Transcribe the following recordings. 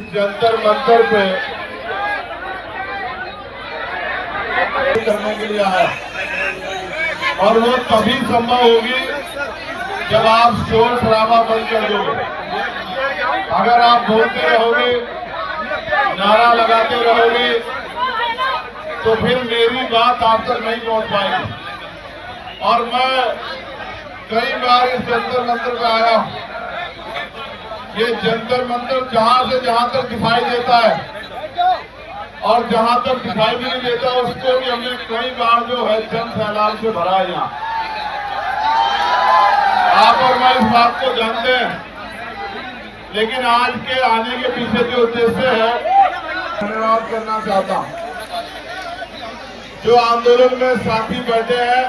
जंतर मंतर पे करने के लिए आया और वो तभी संभव होगी जब आप शोर शराबा बंद कर दोगे। अगर आप बोलते रहोगे, नारा लगाते रहोगे, तो फिर मेरी बात आप तक नहीं पहुंच पाएगी। और मैं कई बार इस जंतर मंतर पे आया हूं। ये जंतर मंतर जहां से जहां तक दिखाई देता है और जहां तक दिखाई भी नहीं देता उसको भी हमने कई बार जो है जन सैलाब से भरा है। यहाँ आप और मैं इस बात को जानते हैं, लेकिन आज के आने के पीछे जो उद्देश्य है, धन्यवाद करना चाहता हूं। जो आंदोलन में साथी बैठे हैं,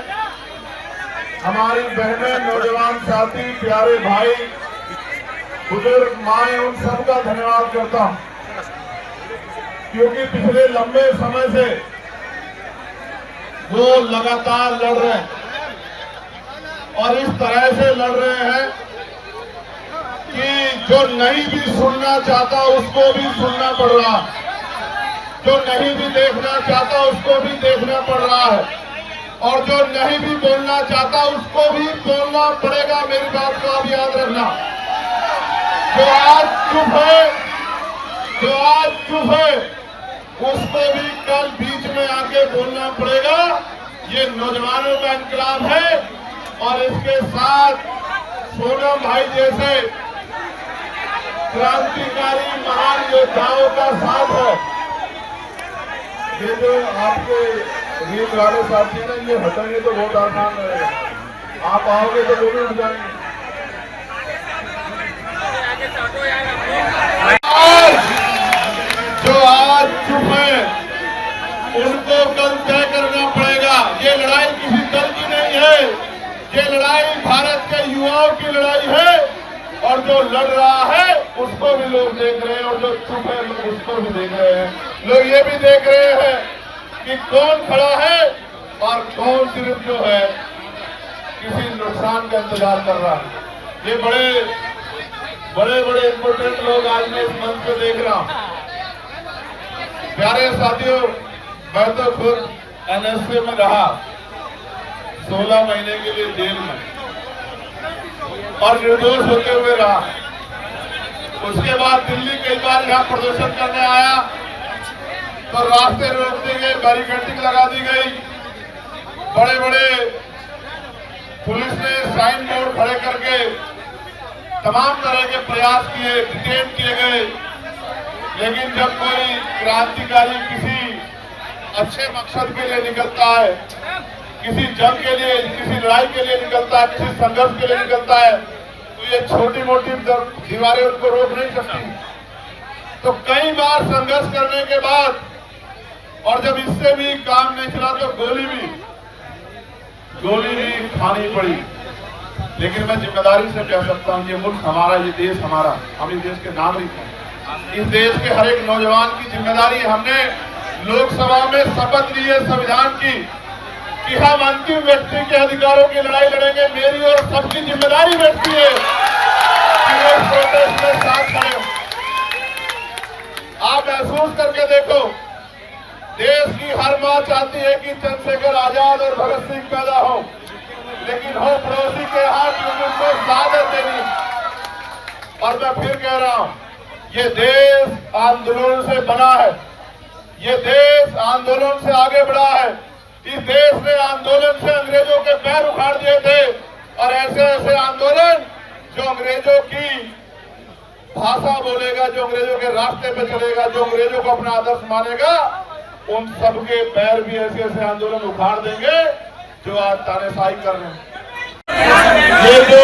हमारी बहनें, नौजवान साथी, प्यारे भाई, बुजुर्ग माएं, उन सबका धन्यवाद करता हूं, क्योंकि पिछले लंबे समय से वो लगातार लड़ रहे हैं और इस तरह से लड़ रहे हैं कि जो नहीं भी सुनना चाहता उसको भी सुनना पड़ रहा है, जो नहीं भी देखना चाहता उसको भी देखना पड़ रहा है, और जो नहीं भी बोलना चाहता उसको भी बोलना पड़ेगा। मेरी बात को आप याद रखना। जो आज चुप है उसको भी कल बीच में आके बोलना पड़ेगा। ये नौजवानों का इंकलाब है और इसके साथ सोनम भाई जैसे क्रांतिकारी महान योद्धाओं का साथ है। ये जो आपके रीत वाले साथी हैं, ये हटेंगे तो बहुत आसान रहेगा। आप आओगे तो वो भी उठ जाएंगे। जो आज चुप है उनको कल तय करना पड़ेगा। ये लड़ाई किसी दल की नहीं है, ये लड़ाई भारत के युवाओं की लड़ाई है। और जो लड़ रहा है उसको भी लोग देख रहे हैं और जो चुप है उसको भी देख रहे हैं। लोग ये भी देख रहे हैं कि कौन खड़ा है और कौन सिर्फ जो है किसी नुकसान का इंतजार कर रहा है। ये बड़े इंपोर्टेंट लोग आज मैं इस मंच पे देख रहा हूं। प्यारे साथियों, मैं तो खुद एनएसए में रहा 16 महीने के लिए जेल में और निर्दोष होते हुए रहा। उसके बाद दिल्ली कई बार यहाँ प्रदर्शन करने आया तो रास्ते रोक दिए गए, बैरिकेडिंग लगा दी गई, बड़े पुलिस ने साइन बोर्ड खड़े करके तमाम तरह के प्रयास किए, डिटेन किए गए। लेकिन जब कोई क्रांतिकारी किसी अच्छे मकसद के लिए निकलता है, किसी जंग के लिए, किसी लड़ाई के लिए निकलता है, किसी संघर्ष के लिए निकलता है, तो ये छोटी मोटी दीवारें उनको रोक नहीं सकती। तो कई बार संघर्ष करने के बाद और जब इससे भी काम नहीं चला तो गोली भी खानी पड़ी। लेकिन मैं जिम्मेदारी से कह सकता हूँ, ये मुल्क हमारा, ये देश हमारा, हम इस देश के नागरिक हैं। इस देश के हर एक नौजवान की जिम्मेदारी, हमने लोकसभा में शपथ ली है संविधान की कि हम अंतिम व्यक्ति के अधिकारों की लड़ाई लड़ेंगे। मेरी और सबकी जिम्मेदारी बनती है कि वो इस प्रोटेस्ट में साथ खड़े हो। आप महसूस करके देखो, देश की हर मां चाहती है कि चंद्रशेखर आजाद और भगत सिंह पैदा हो, लेकिन हो पड़ोसी के हाथ में उनको शहादत देनी। और मैं फिर कह रहा हूं, ये देश आंदोलन से बना है, ये देश आंदोलन से आगे बढ़ा है। इस देश ने आंदोलन से अंग्रेजों के पैर उखाड़ दिए थे और ऐसे आंदोलन जो अंग्रेजों की भाषा बोलेगा, जो अंग्रेजों के रास्ते पे चलेगा, जो अंग्रेजों को अपना आदर्श मानेगा, उन सबके पैर भी ऐसे आंदोलन उखाड़ देंगे जो आज तानाशाही कर रहे हैं। ये जो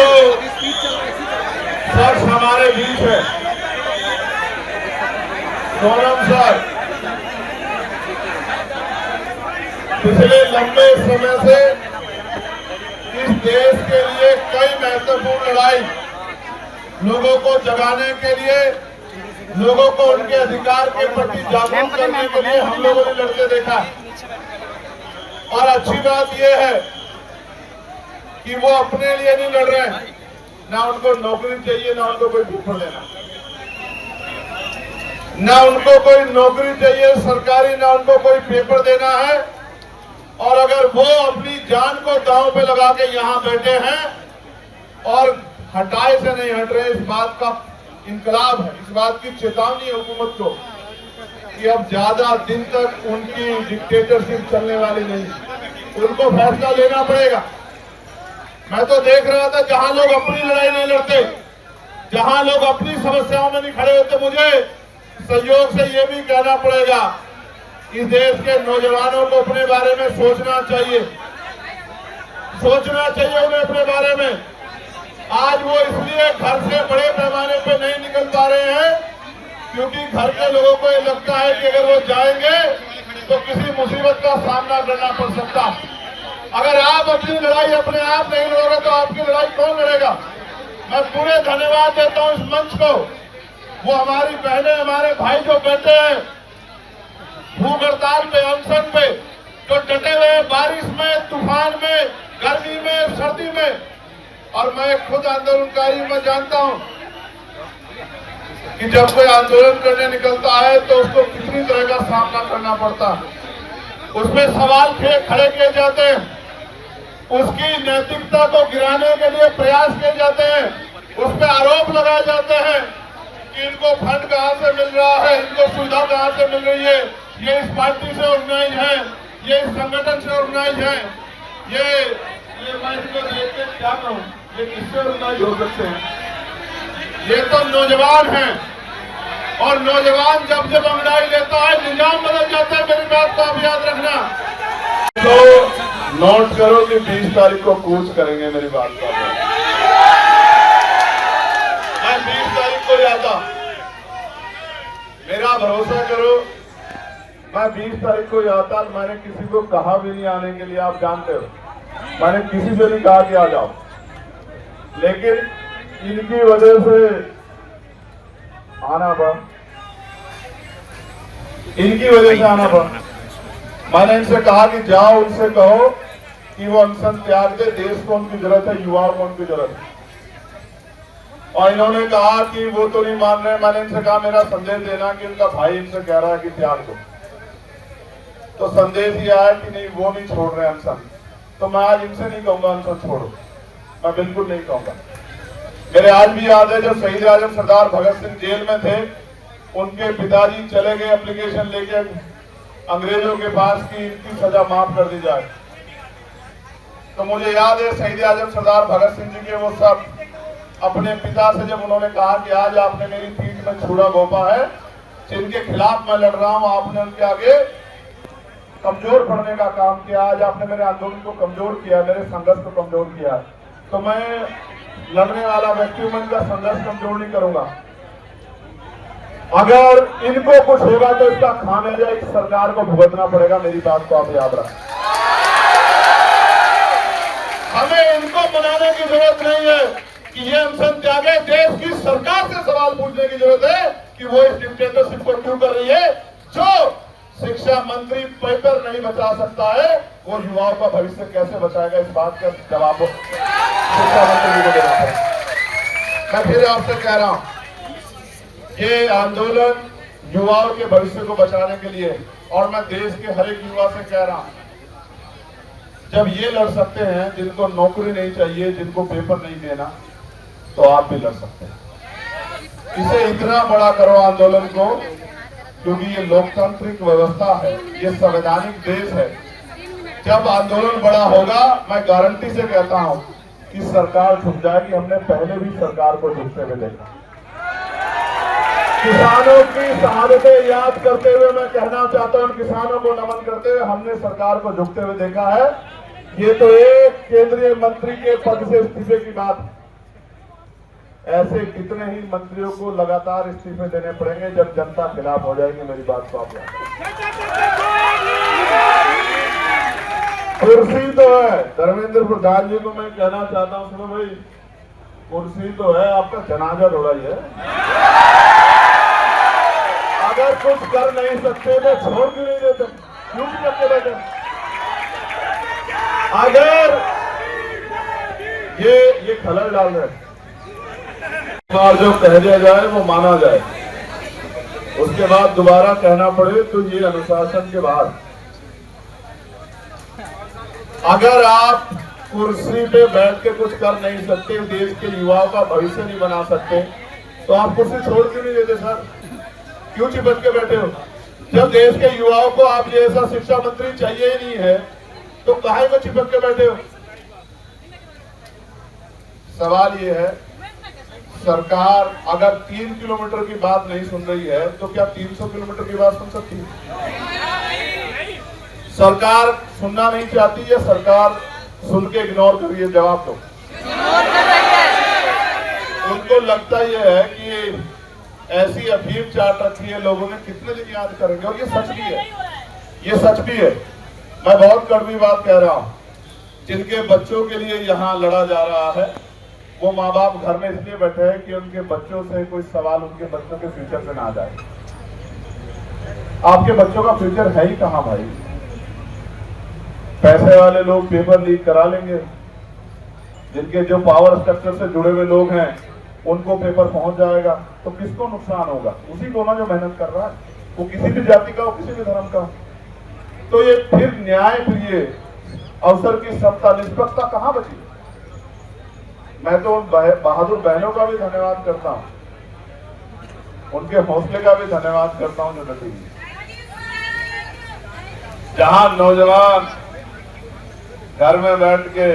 शख्स हमारे बीच है, सोनम सर, पिछले लंबे समय से इस देश के लिए कई महत्वपूर्ण लड़ाई, लोगों को जगाने के लिए, लोगों को उनके अधिकार के प्रति जागरूक करने के लिए हम लोगों ने लड़ते देखा। और अच्छी बात यह है कि वो अपने लिए नहीं लड़ रहे हैं, ना उनको नौकरी चाहिए, ना उनको कोई भूख लेना। ना उनको कोई नौकरी चाहिए सरकारी, ना उनको कोई पेपर देना है। और अगर वो अपनी जान को दांव पे लगा के यहाँ बैठे हैं और हटाए से नहीं हट रहे, इस बात का इनकलाब है, इस बात की चेतावनी है हुकूमत को कि अब ज्यादा दिन तक उनकी डिक्टेटरशिप चलने वाली नहीं, उनको फैसला लेना पड़ेगा। मैं तो देख रहा था जहां लोग अपनी लड़ाई नहीं लड़ते, जहां लोग अपनी समस्याओं में नहीं खड़े होते, मुझे सहयोग से ये भी कहना पड़ेगा इस देश के नौजवानों को अपने बारे में सोचना चाहिए उन्हें अपने बारे में। आज वो इसलिए घर से बड़े पैमाने पे नहीं निकल पा रहे हैं क्योंकि घर के लोगों को ये लगता है कि अगर वो जाएंगे तो किसी मुसीबत का सामना करना पड़ सकता। अगर आप अपनी लड़ाई अपने आप नहीं लड़ोगे तो आपकी लड़ाई कौन लड़ेगा। मैं पूरे धन्यवाद देता हूं इस मंच को, वो हमारी बहनें हमारे भाई जो बैठे हैं भूख हड़ताल पे, अनशन पे, जो डटे हुए बारिश में, तूफान में, गर्मी में, सर्दी में। और मैं खुद आंदोलनकारी, मैं जानता हूं कि जब कोई आंदोलन करने निकलता है तो उसको कितनी तरह का सामना करना पड़ता है, उसमें सवाल खड़े किए जाते हैं, उसकी नैतिकता को गिराने के लिए प्रयास किए जाते हैं, उस पर आरोप लगाए जाते हैं कि इनको फंड कहां से मिल रहा है, इनको सुविधा कहां से मिल रही है, ये इस पार्टी से ऑर्गेनाइज है, ये इस संगठन से ऑर्गेनाइज है, ये मैं इनको देख के क्या कहूं, ये किससे ऑर्गेनाइज हो सकते हैं। ये तो नौजवान हैं और नौजवान जब जब अंगड़ाई लेता है निजाम बदल जाता है। मेरी बात को आप याद रखना। तो नोट करो कि 20 तारीख को कूच करेंगे, मेरी बात का मैं 20 तारीख को आता, मेरा भरोसा करो, मैं 20 तारीख को आता। मैंने किसी को कहा भी नहीं आने के लिए, आप जानते हो, मैंने किसी से नहीं कहा कि आ जाओ, लेकिन इनकी वजह से आना पड़ा, इनकी वजह से आना पड़ा। मैंने इनसे कहा कि जाओ, उनसे कहो कि वो अनशन त्याग दे, देश को उनकी जरूरत है, युवाओं को उनकी जरूरत है। और इन्होंने कहा कि वो तो नहीं मान रहे। मैंने इनसे कहा मेरा संदेश देना कि उनका भाई इनसे कह रहा है कि त्याग दो, तो संदेश ये आया कि नहीं वो नहीं छोड़ रहे अनशन। तो मैं आज इनसे नहीं कहूंगा अनशन छोड़ो, मैं बिल्कुल नहीं कहूंगा। मेरे आज भी याद है जब शहीद आजम सरदार भगत सिंह जेल में थे, उनके पिताजी चले गए एप्लीकेशन लेके अंग्रेजों के पास कि इनकी सजा माफ कर दी जाए। तो मुझे याद है शहीद आजम सरदार भगत सिंह जी के वो सब अपने पिता से जब उन्होंने कहा कि आज आपने मेरी पीठ में छुरा घोंपा है, जिनके खिलाफ मैं लड़ रहा हूं, आपने उनके आगे कमजोर पड़ने का काम किया, आज आपने मेरे आंदोलन को कमजोर किया, मेरे संघर्ष को कमजोर किया। तो मैं लड़ने वाला व्यक्ति हूं, मैं इनका संघर्ष कमजोर नहीं करूंगा। अगर इनको कुछ होगा तो इसका खामियाजा इस सरकार को भुगतना पड़ेगा, मेरी बात को आप याद रखें। हमें इनको मनाने की जरूरत नहीं है कि ये अनशन त्यागे, देश की सरकार से सवाल पूछने की जरूरत है कि वो इस डिक्टेटरशिप को क्यों कर रही है। जो शिक्षा मंत्री पेपर नहीं बचा सकता है, वो युवाओं का भविष्य कैसे बचाएगा, इस बात का जवाब शिक्षा मंत्री को देना है। मैं फिर आपसे कह रहा हूं, ये आंदोलन युवाओं के भविष्य को बचाने के लिए, और मैं देश के हर एक युवा से कह रहा हूं, जब ये लड़ सकते हैं जिनको नौकरी नहीं चाहिए, जिनको पेपर नहीं देना, तो आप भी लड़ सकते हैं। इसे इतना बड़ा करो आंदोलन को, क्योंकि ये लोकतांत्रिक व्यवस्था है, ये संवैधानिक देश है। जब आंदोलन बड़ा होगा, मैं गारंटी से कहता हूं कि सरकार झुक जाएगी। हमने पहले भी सरकार को झुकते हुए देखा। किसानों की शहादतें याद करते हुए मैं कहना चाहता हूं, किसानों को नमन करते हुए हमने सरकार को झुकते हुए देखा है। ये तो एक केंद्रीय मंत्री के पद से इस्तीफे की बात है, ऐसे कितने ही मंत्रियों को लगातार इस्तीफे देने पड़ेंगे जब जनता खिलाफ हो जाएगी। मेरी बात को आप कुर्सी तो है, धर्मेंद्र प्रधान जी को मैं कहना चाहता हूं, सुनो भाई, कुर्सी तो है, आपका जनाजा थोड़ा ही है। अगर कुछ कर नहीं सकते तो छोड़ क्यों नहीं देते, क्यों भी करके बैठे। अगर ये खलल डाल रहे और जो कह दिया जाए वो माना जाए, उसके बाद दोबारा कहना पड़े तो ये अनुशासन के बाद अगर आप कुर्सी पे बैठ के कुछ कर नहीं सकते, देश के युवाओं का भविष्य नहीं बना सकते, तो आप कुर्सी छोड़ क्यों नहीं देते सर? क्यों चिपक के बैठे हो? जब देश के युवाओं को आप जैसा शिक्षा मंत्री चाहिए ही नहीं है तो काहे को चिपक के बैठे हो? सवाल ये है, सरकार अगर 3 किलोमीटर की बात नहीं सुन रही है तो क्या 300 किलोमीटर की बात सुन सकती है? सरकार सुनना नहीं चाहती या सरकार सुन के इग्नोर कर रही है? जवाब दो। उनको लगता यह है कि ऐसी अफीम चाट रखी है, लोगों ने कितने दिन याद करेंगे। और ये सच भी है, ये सच भी है। मैं बहुत कड़वी बात कह रहा हूं, जिनके बच्चों के लिए यहाँ लड़ा जा रहा है वो माँ बाप घर में इसलिए बैठे हैं कि उनके बच्चों से कोई सवाल उनके बच्चों के फ्यूचर पे ना आ जाए। आपके बच्चों का फ्यूचर है ही कहां भाई? पैसे वाले लोग पेपर लीक करा लेंगे, जिनके जो पावर स्ट्रक्चर से जुड़े हुए लोग हैं उनको पेपर पहुंच जाएगा, तो किसको नुकसान होगा? उसी को ना जो मेहनत कर रहा है, वो किसी भी जाति का हो, किसी भी धर्म का हो। तो ये फिर न्याय प्रिय अवसर की सत्ता निष्पक्षता कहां बची? मैं तो उन बहादुर बहनों का भी धन्यवाद करता हूं, उनके हौसले का भी धन्यवाद करता हूं जो डटी। जहां नौजवान घर में बैठ के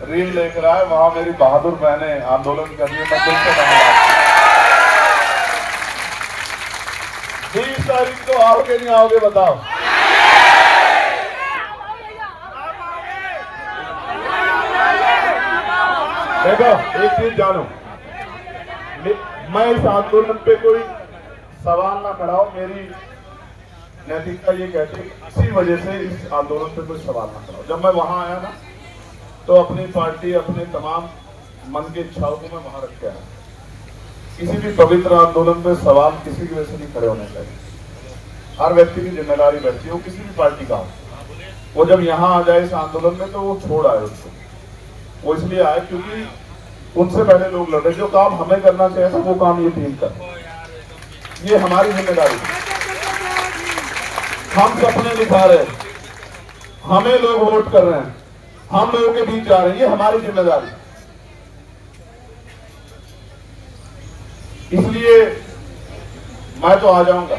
रील देख रहा है, वहां मेरी बहादुर बहनें आंदोलन कर रही है। मैं दिल से धन्यवाद। 20 तारीख को आओगे नहीं आओगे बताओ? देखो एक चीज जानो, मैं इस आंदोलन पे कोई सवाल ना खड़ा हो, मेरी नैतिकता ये कहती है इसी वजह से इस आंदोलन पे कोई सवाल ना खड़ा हो। जब मैं वहां आया ना तो अपनी पार्टी, अपने तमाम मन की इच्छाओं को मैं वहां रख के आया। किसी भी पवित्र आंदोलन पे सवाल किसी की वजह से नहीं खड़े होने चाहिए। हर व्यक्ति की जिम्मेदारी बैठती है, वो किसी भी पार्टी का हो। वो जब यहाँ आ जाए इस आंदोलन में तो वो छोड़ आए उसको। वो इसलिए आए क्योंकि उनसे पहले लोग लड़े, जो काम हमें करना चाहिए था वो काम ये टीम कर, ये हमारी जिम्मेदारी है। हम सपने दिखा रहे हैं, हमें लोग वोट कर रहे हैं, हम लोगों के बीच जा रहे हैं, ये हमारी जिम्मेदारी। इसलिए मैं तो आ जाऊंगा,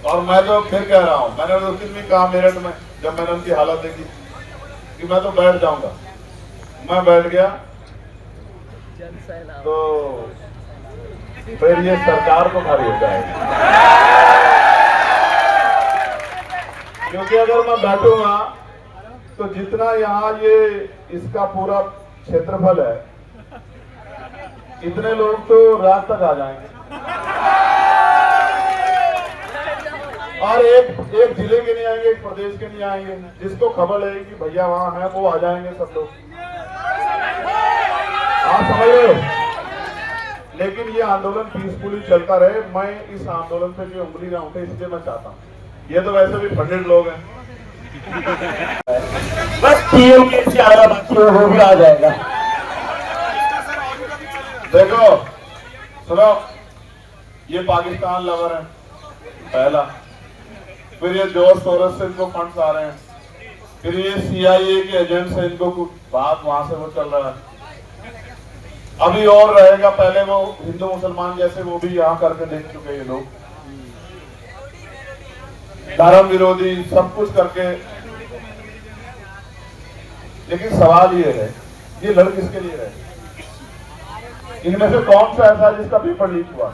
और मैं तो फिर कह रहा हूं, मैंने उस दिन भी कहा मेरठ में जब मैंने उनकी हालत देखी कि मैं तो बैठ जाऊंगा। मैं बैठ गया तो फिर ये सरकार को भारी हो जाएगा, क्योंकि अगर मैं बैठूंगा तो जितना यहाँ ये इसका पूरा क्षेत्रफल है, इतने लोग तो रात तक आ जाएंगे। और एक जिले के नहीं आएंगे, एक प्रदेश के नहीं आएंगे। जिसको खबर है कि भैया वहां है वो आ जाएंगे सब लोग, आप समझ रहे हो। लेकिन ये आंदोलन पीसफुली चलता रहे। मैं इस आंदोलन पे कोई उंगली ना उठे, इसलिए मैं चाहता हूँ। ये तो वैसे भी फंडेड लोग हैं, बस वो भी आ जाएगा। देखो सुनो, ये पाकिस्तान लवर है पहला, फिर ये जोश सोरस से इनको फंड्स आ रहे हैं, फिर ये CIA के एजेंट से इनको कुछ बात वहां से वो चल रहा है। अभी और रहेगा, पहले वो हिंदू मुसलमान जैसे वो भी यहाँ करके देख चुके ये लोग, धर्म विरोधी सब कुछ करके। लेकिन सवाल ये है, ये लड़ किसके लिए है? इनमें से कौन सा ऐसा जिसका पेपर लीक हुआ?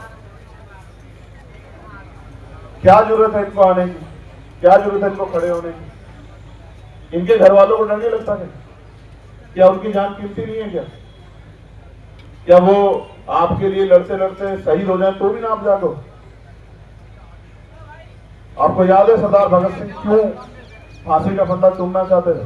क्या जरूरत है इनको आने की? क्या जरूरत है इनको खड़े होने की? इनके घर वालों को डर नहीं लगता है क्या? उनकी जान कीमती नहीं है क्या? क्या वो आपके लिए लड़ते लड़ते शहीद हो जाए तो भी ना आप जागो? आपको याद है सरदार भगत सिंह क्यों फांसी का फंदा चूमना चाहते थे?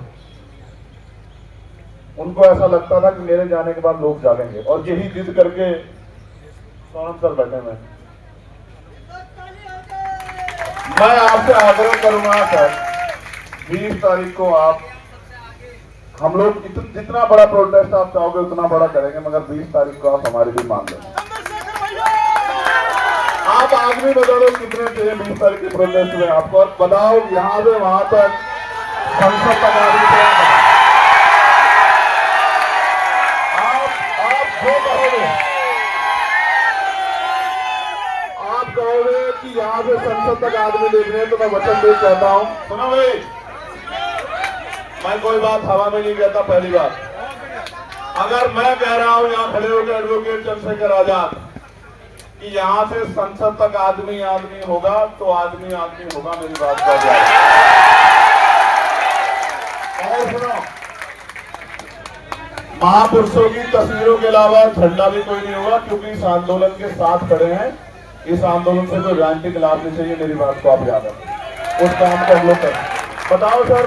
उनको ऐसा लगता था कि मेरे जाने के बाद लोग जागेंगे, और यही जिद करके सोनम सर बैठे में। मैं आपसे आग्रह करूंगा सर, 20 तारीख को आप, हम लोग जितना बड़ा प्रोटेस्ट आप चाहोगे उतना बड़ा करेंगे, मगर 20 तारीख को आप हमारी भी मान लें। आप आदमी बता दो कितने चाहिए 20 तारीख के प्रोटेस्ट में आपको, और बताओ यहाँ से वहां तक संसद तक आदमी आप जो कहोगे, आप कहोगे कि यहाँ से संसद तक आदमी देखने हैं, तो मैं वचन दे कहता हूँ। सुनो भाई, मैं कोई बात हवा में नहीं कहता। पहली बात, अगर मैं कह रहा हूं यहाँ खड़े होकर एडवोकेट चंद्रशेखर आजाद कि यहाँ से संसद तक आदमी आदमी होगा, तो आदमी आदमी होगा, मेरी बात का जाए। और सुनो, महापुरुषों की तस्वीरों के अलावा झंडा भी कोई नहीं होगा, क्योंकि इस आंदोलन के साथ खड़े हैं। इस आंदोलन से कोई राजनीतिक लाभ नहीं चाहिए, मेरी बात को आप याद रखें। उस काम को हम लोग करें। बताओ सर,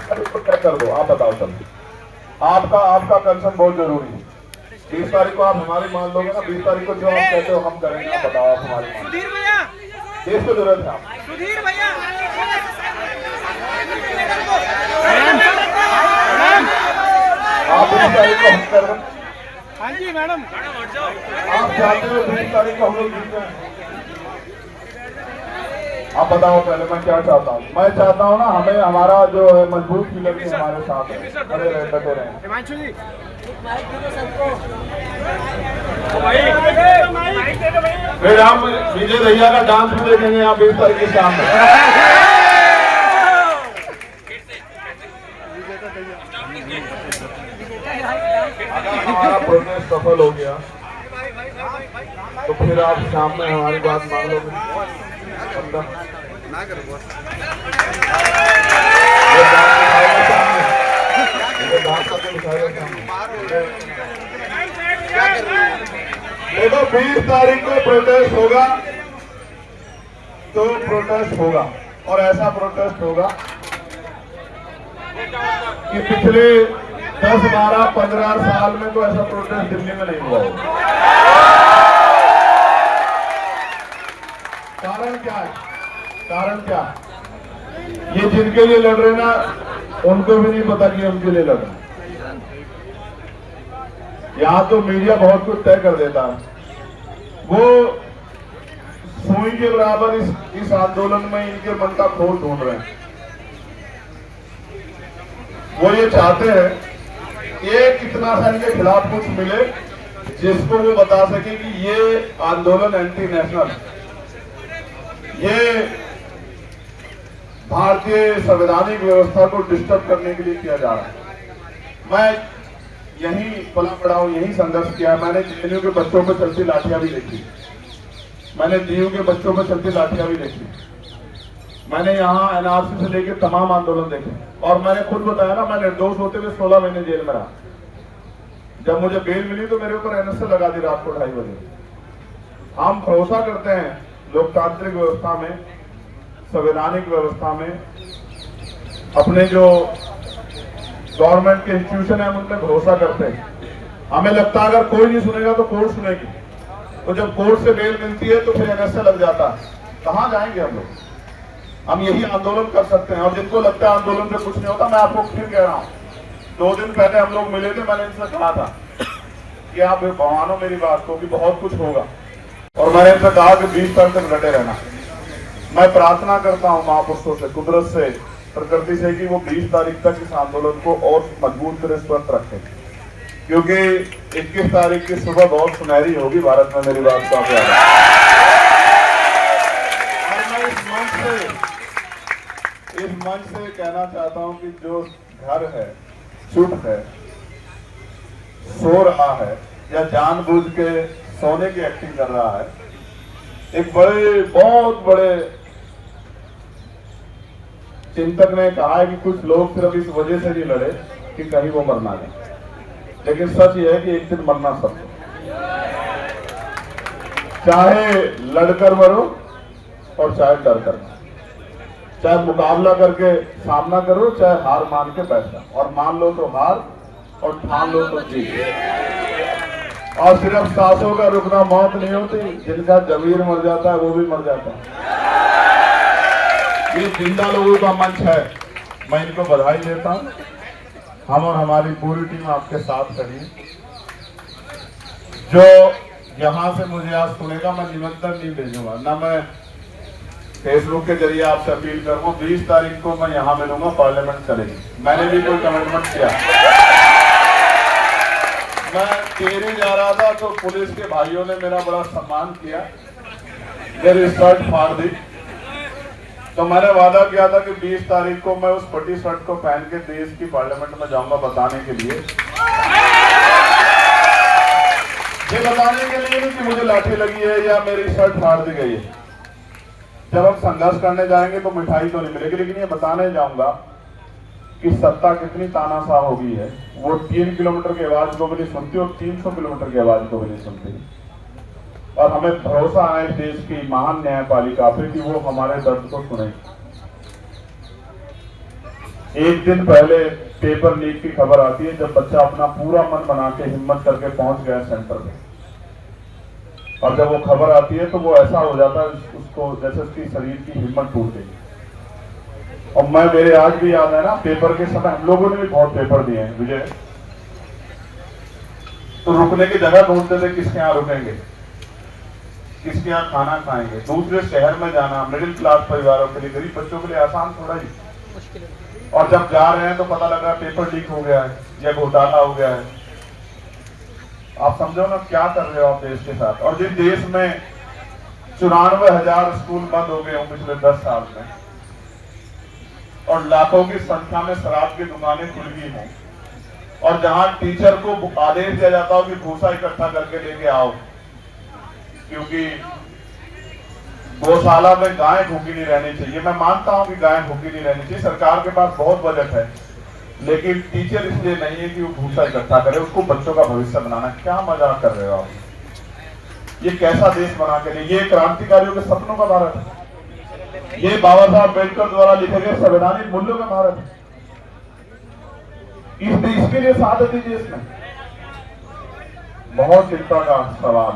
क्या कर दो आप, बताओ सर, आपका कंसर्न बहुत जरूरी है। 20 तारीख को आप हमारी मान लोगे ना, 20 तारीख को जो आप कहते हो हम करेंगे। आप बताओ, आप हमारी मान। सुधीर भैया, देश को जरूरत है। आप सुधीर भैया, आप 20 तारीख को हम कर रहे हैं। हाँ जी मैडम, आप चाहते हो 20 तारीख को हम लोग जीते हैं। आप बताओ पहले मैं क्या चाहता हूँ। मैं चाहता हूँ ना, हमें हमारा जो है मजबूत पिलर भी हमारे साथ है, खड़े रहे, डटे रहे। हिमांशु जी, फिर हम विजय भैया का डांस भी देखेंगे यहाँ 20 तारीख के शाम में। अगर हमारा प्रोजेक्ट सफल हो गया तो फिर आप शाम में हमारी बात मान लोगे। ना करो बॉस, देखो 20 तारीख को प्रोटेस्ट होगा, तो प्रोटेस्ट होगा, और ऐसा प्रोटेस्ट होगा कि पिछले 10, 12, 15 साल में तो ऐसा प्रोटेस्ट दिल्ली में नहीं हुआ होगा। कारण क्या है? कारण क्या? ये जिनके लिए लड़ रहे ना, उनको भी नहीं पता कि उनके लिए लड़ रहे। यहाँ तो मीडिया बहुत कुछ तय कर देता है। वो सुई के बराबर इस आंदोलन में इनके मन का खोल ढूंढ रहे हैं। वो ये चाहते हैं एक इतना सा इनके खिलाफ कुछ मिले जिसको वो बता सके कि ये आंदोलन एंटी नेशनल, ये भारतीय संवैधानिक व्यवस्था को डिस्टर्ब करने के लिए किया जा रहा है। मैं यही पला पड़ा हूं, यही संघर्ष किया। मैंने जेएनयू के बच्चों पर चलती लाठियां भी देखी, मैंने डीयू के बच्चों पर चलती लाठियां भी देखी, मैंने यहाँ एनआरसी से लेकर तमाम आंदोलन देखे, और मैंने खुद बताया ना, मैं निर्दोष होते हुए 16 महीने जेल में रहा। जब मुझे बेल मिली तो मेरे ऊपर एनएसए लगा दी रात को 2:30 बजे। हम भरोसा करते हैं लोकतांत्रिक व्यवस्था में, संवैधानिक व्यवस्था में, अपने जो गवर्नमेंट के इंस्टीट्यूशन है उनमें भरोसा करते हैं। हमें लगता है अगर कोई नहीं सुनेगा तो कोर्ट सुनेगी, तो जब कोर्ट से बेल मिलती है तो फिर एनएसए लग जाता है। कहाँ जाएंगे हम लोग? हम यही आंदोलन कर सकते हैं। और जिनको लगता है आंदोलन से कुछ नहीं होता, मैं आपको फिर कह रहा हूँ, 2 दिन पहले हम लोग मिले थे, मैंने इनसे कहा था कि आप मानो मेरी बात को कि बहुत कुछ होगा, और मैंने इनसे कहा कि 20 तारीख तक डटे रहना। मैं प्रार्थना करता हूँ महापुरुषों से, कुदरत से, प्रकृति से, कि वो 20 तारीख तक इस आंदोलन को और मजबूत करे, स्वस्थ रखें, क्योंकि 21 तारीख की सुबह बहुत सुनहरी होगी भारत में, मेरी बात का प्यार है। और मैं इस मंच से कहना चाहता हूं कि जो घर है, चुप है, सो रहा है, या जानबूझ के सोने की एक्टिंग कर रहा है, एक बहुत बड़े चिंतक ने कहा है कि कुछ लोग सिर्फ इस वजह से नहीं लड़े कि कहीं वो मरना नहीं, लेकिन सच ये है कि एक दिन मरना सब, चाहे लड़कर मरो और चाहे डर कर, चाहे मुकाबला करके सामना करो, चाहे हार मान के बैठ जाओ, और मान लो तो हार और ठान लो तो जीत। और सिर्फ सांसों का रुकना मौत नहीं होती, जिनका जमीर मर जाता है वो भी मर जाता है। ये जिंदा लोगों का मंच है, मैं इनको बधाई देता हूं। हम और हमारी पूरी टीम आपके साथ खड़ी है। जो यहाँ से मुझे आज सुनेगा, मैं निमंत्रण नहीं भेजूंगा, ना मैं फेसबुक के जरिए आपसे अपील करूंगा। 20 तारीख को मैं यहाँ मिलूंगा, पार्लियामेंट चलेगी। मैंने भी कोई कमिटमेंट किया, मैं टिहरी जा रहा था तो पुलिस के भाइयों ने मेरा बड़ा सम्मान किया, मेरी शर्ट फाड़ दी। तो मैंने वादा किया था कि 20 तारीख को मैं उस फटी शर्ट को पहन के देश की पार्लियामेंट में जाऊंगा बताने के लिए, ये बताने के लिए नहीं कि मुझे लाठी लगी है या मेरी शर्ट फाड़ दी गई है। जब हम संघर्ष करने जाएंगे तो मिठाई तो नहीं मिलेगी, लेकिन ये बताने जाऊंगा कि सत्ता कितनी तानाशाह हो गई है। वो 3 किलोमीटर की आवाज को भी नहीं सुनती और 300 किलोमीटर की आवाज को भी नहीं सुनती। और हमें भरोसा है इस देश की महान न्यायपालिका पे कि वो हमारे दर्द को सुनेगी। एक दिन पहले पेपर लीक की खबर आती है, जब बच्चा अपना पूरा मन बना के हिम्मत करके पहुंच गया सेंटर पे, और जब वो खबर आती है तो वो ऐसा हो जाता है उसको जैसे उसकी शरीर की हिम्मत टूट गई। और मैं, मेरे आज भी याद है ना, पेपर के समय हम लोगों ने भी बहुत पेपर दिए हैं विजय, तो रुकने की जगह ढूंढते थे, किसके यहाँ रुकेंगे, किसके यहाँ खाना खाएंगे। दूसरे शहर में जाना मिडिल क्लास परिवारों के लिए, गरीब बच्चों के लिए आसान थोड़ा ही। और जब जा रहे हैं तो पता लगा पेपर लीक हो गया है या घोटाला हो गया है। आप समझो ना क्या कर रहे हो आप देश के साथ। और जिस देश में 94,000 स्कूल बंद हो गए हों पिछले 10 साल में, और लाखों की संख्या में शराब की दुकानें खुल गई हों, और जहां टीचर को आदेश दिया जाता हो कि भूसा इकट्ठा करके लेके आओ, क्योंकि गौशाला में गाय भूखी नहीं रहनी चाहिए। मैं मानता हूं कि गाय भूखी नहीं रहनी चाहिए, सरकार के पास बहुत बजट है, लेकिन टीचर इसलिए नहीं है कि वो भूसा इकट्ठा करे, उसको बच्चों का भविष्य बनाना। क्या मजाक कर रहे हो आप? ये कैसा देश बना के लिए? ये क्रांतिकारियों के सपनों का भारत है, ये बाबा साहब अम्बेडकर द्वारा लिखे गए संवैधानिक मूल्यों का भारत है। इसके लिए साथ दीजिए। इसमें बहुत चिंता का सवाल,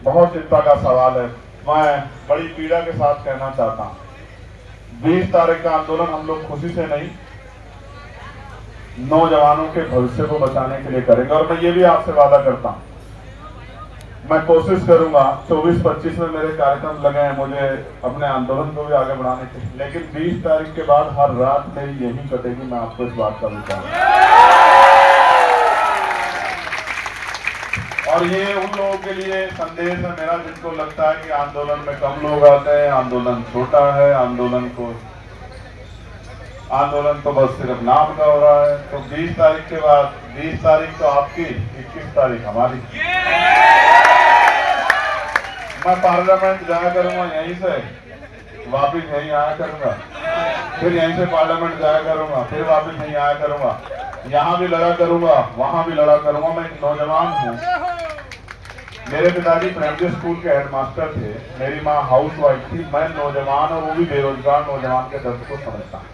बहुत चिंता का सवाल है। मैं बड़ी पीड़ा के साथ कहना चाहता हूं, 20 तारीख का आंदोलन हम लोग खुशी से नहीं, नौजवानों के भविष्य को बचाने के लिए करेंगे। और मैं ये भी आपसे वादा करता हूं, मैं कोशिश करूंगा, 24-25 में मेरे कार्यक्रम लगे हैं मुझे अपने आंदोलन को भी आगे बढ़ाने के, लेकिन 20 तारीख के बाद हर रात मेरी यही कटेगी। मैं आपको इस बात का विचार, और ये उन लोगों के लिए संदेश है मेरा जिनको लगता है कि आंदोलन में कम लोग आते हैं, आंदोलन छोटा है, आंदोलन तो बस सिर्फ नाम का हो रहा है। तो 20 तारीख के बाद, 20 तारीख तो आपकी, 21 तारीख हमारी। मैं पार्लियामेंट जाया करूंगा, यहीं से वापिस यहीं आया करूंगा, फिर यहीं से पार्लियामेंट जाया करूंगा, फिर वापिस यहीं आया करूंगा, यहाँ भी लड़ा करूंगा, वहां भी लड़ा करूंगा। मैं एक नौजवान हूँ, मेरे पिताजी प्राइमरी स्कूल के हेडमास्टर थे, मेरी माँ हाउस वाइफ थी, मैं नौजवान और वो भी बेरोजगार नौजवान के दर्द को समझता हूँ।